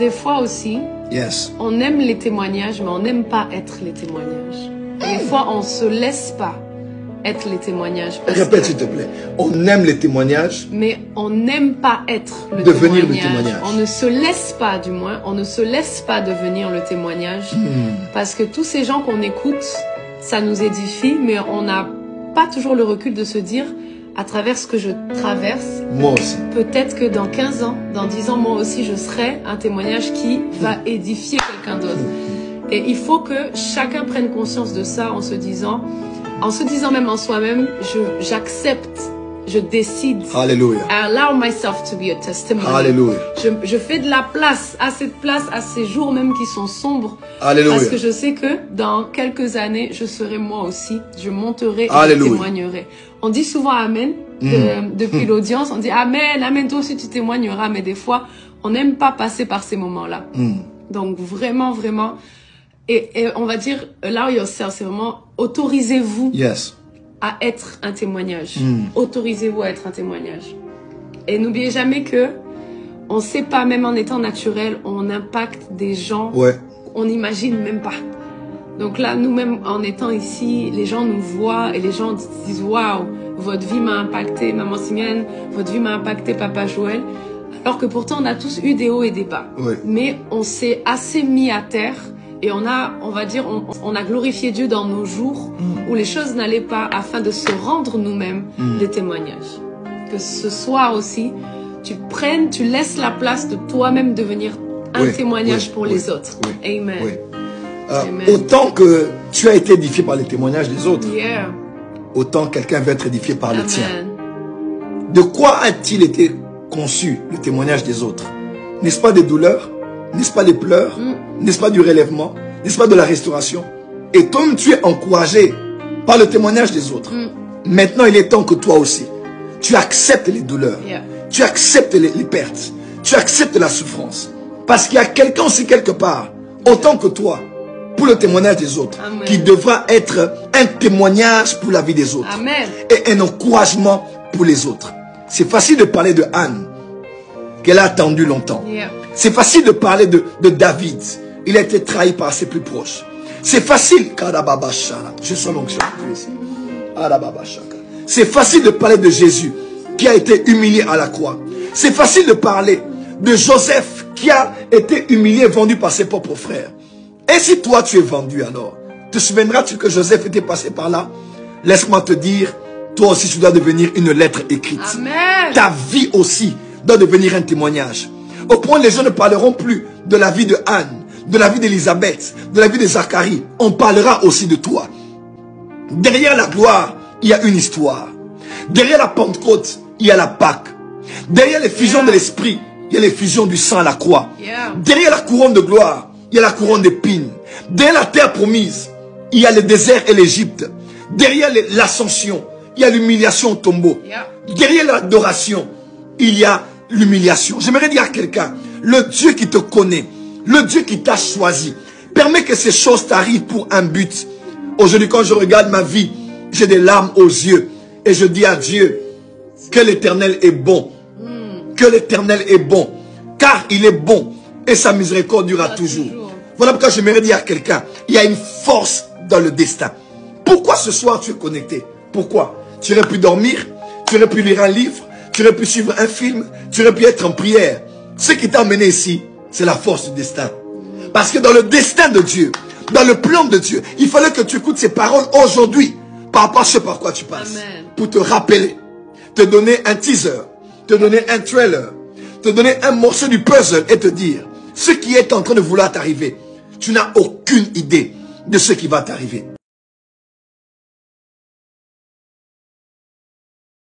des fois aussi, Yes. on aime les témoignages, mais on n'aime pas être les témoignages. Et des fois, on ne se laisse pas être les témoignages. Répète s'il te plaît. On aime les témoignages. Mais on n'aime pas être le Devenir témoignage. le témoignage. On ne se laisse pas, du moins, on ne se laisse pas devenir le témoignage. Parce que tous ces gens qu'on écoute, ça nous édifie, mais on n'a pas toujours le recul de se dire, à travers ce que je traverse, Moi aussi. peut-être que dans 15 ans, dans 10 ans, moi aussi, je serai un témoignage qui va édifier quelqu'un d'autre. Et il faut que chacun prenne conscience de ça en se disant même en soi-même, j'accepte, je décide. Alléluia. I allow myself to be a testimony. Alléluia. Je fais de la place, assez de place à ces jours même qui sont sombres. Alléluia. Parce que je sais que dans quelques années, je serai moi aussi. Je monterai et Alléluia. je témoignerai. On dit souvent Amen depuis l'audience. On dit Amen, Amen, toi aussi tu témoigneras. Mais des fois, on n'aime pas passer par ces moments-là. Donc vraiment, vraiment. Et on va dire, allow yourself, c'est vraiment autorisez-vous Yes. à être un témoignage. Autorisez-vous à être un témoignage. Et n'oubliez jamais que on ne sait pas, même en étant naturel, on impacte des gens Ouais. on n'imagine même pas. Donc là, nous-mêmes, en étant ici, les gens nous voient et les gens disent « Waouh, votre vie m'a impacté, Maman Simiane, votre vie m'a impacté, Papa Joël. » Alors que pourtant, on a tous eu des hauts et des bas. Ouais. Mais on s'est assez mis à terre et on va dire, on a glorifié Dieu dans nos jours où les choses n'allaient pas afin de se rendre nous-mêmes des témoignages. Que ce soir aussi, tu laisses la place de toi-même devenir un témoignage pour les autres. Amen. Oui. Amen. Autant que tu as été édifié par les témoignages des autres, Yeah. autant quelqu'un veut être édifié par le Amen. tien. De quoi a-t-il été conçu le témoignage des autres? N'est-ce pas des douleurs? N'est-ce pas des pleurs? N'est-ce pas du relèvement? N'est-ce pas de la restauration? Et comme tu es encouragé par le témoignage des autres, maintenant il est temps que toi aussi, tu acceptes les douleurs, tu acceptes les pertes, tu acceptes la souffrance. Parce qu'il y a quelqu'un aussi quelque part, autant que toi, pour le témoignage des autres, Amen. qui devra être un témoignage pour la vie des autres. Amen. Et un encouragement pour les autres. C'est facile de parler de Anne, qu'elle a attendu longtemps. Yeah. C'est facile de parler de David. Il a été trahi par ses plus proches. C'est facile. Je sens l'onction. C'est facile de parler de Jésus qui a été humilié à la croix. C'est facile de parler de Joseph qui a été humilié, vendu par ses propres frères. Et si toi tu es vendu alors, te souviendras-tu que Joseph était passé par là? Laisse-moi te dire, toi aussi tu dois devenir une lettre écrite. Amen. Ta vie aussi doit devenir un témoignage. Au point où les gens ne parleront plus de la vie de Anne, de la vie d'Élisabeth, de la vie de Zacharie. On parlera aussi de toi. Derrière la gloire, il y a une histoire. Derrière la Pentecôte, il y a la Pâque. Derrière les fusions de l'esprit, il y a les fusions du sang à la croix. Derrière la couronne de gloire, il y a la couronne d'épines. Derrière la terre promise, il y a le désert et l'Égypte. Derrière l'ascension, il y a l'humiliation au tombeau. Derrière l'adoration, il y a l'humiliation. J'aimerais dire à quelqu'un, le Dieu qui te connaît, le Dieu qui t'a choisi, permet que ces choses t'arrivent pour un but. Aujourd'hui, quand je regarde ma vie, j'ai des larmes aux yeux. Et je dis à Dieu que l'Éternel est bon. Que l'Éternel est bon. Car il est bon. Et sa miséricorde durera toujours. Voilà pourquoi j'aimerais dire à quelqu'un, il y a une force dans le destin. Pourquoi ce soir tu es connecté? Pourquoi? Tu aurais pu dormir, tu aurais pu lire un livre, tu aurais pu suivre un film, tu aurais pu être en prière. Ce qui t'a amené ici, c'est la force du destin. Parce que dans le destin de Dieu, dans le plan de Dieu, il fallait que tu écoutes ces paroles aujourd'hui, par rapport à ce par quoi tu passes. Amen. Pour te rappeler, te donner un teaser, te donner un trailer, te donner un morceau du puzzle et te dire, ce qui est en train de vouloir t'arriver, tu n'as aucune idée de ce qui va t'arriver.